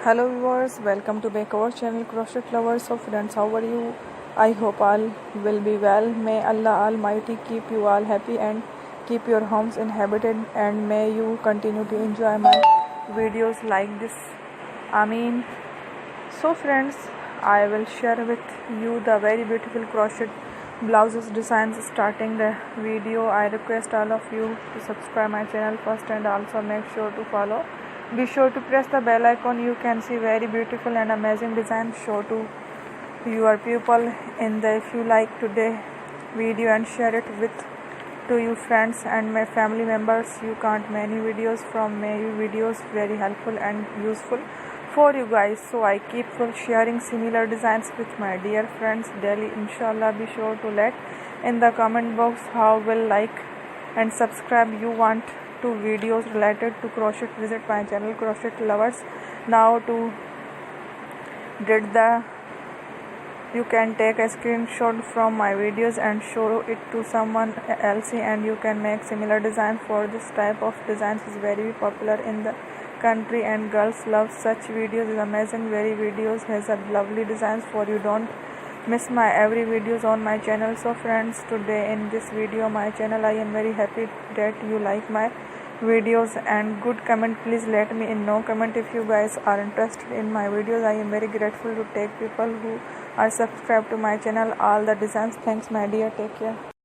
Hello viewers, welcome to back our channel Crochet Lovers. So friends, how are you? I hope all will be well. May Allah Almighty keep you all happy and keep your homes inhabited, and may you continue to enjoy my videos like this. Ameen. So friends, I will share with you the very beautiful crochet blouses designs. Starting the video, I request all of you to subscribe my channel first and also make sure to follow. Be sure to press the bell icon. You can see very beautiful and amazing designs. Show to your people in the if you like today video and share it with to your friends and my family members. You can't many videos from my videos very helpful and useful for you guys. So I keep sharing similar designs with my dear friends daily. Inshallah, be sure to let in the comment box how will like and subscribe you want to videos related to crochet. Visit my channel Crochet Lovers. Now to did the you can take a screenshot from my videos and show it to someone else, and you can make similar design. For this type of designs is very popular in the country and girls love such videos. Is amazing very videos has a lovely designs for you. Don't miss my every videos on my channel. So friends, today in this video my channel, I am very happy that you like my videos and good comment. Please let me in no comment if you guys are interested in my videos. I am very grateful to take people who are subscribed to my channel all the designs. Thanks my dear, take care.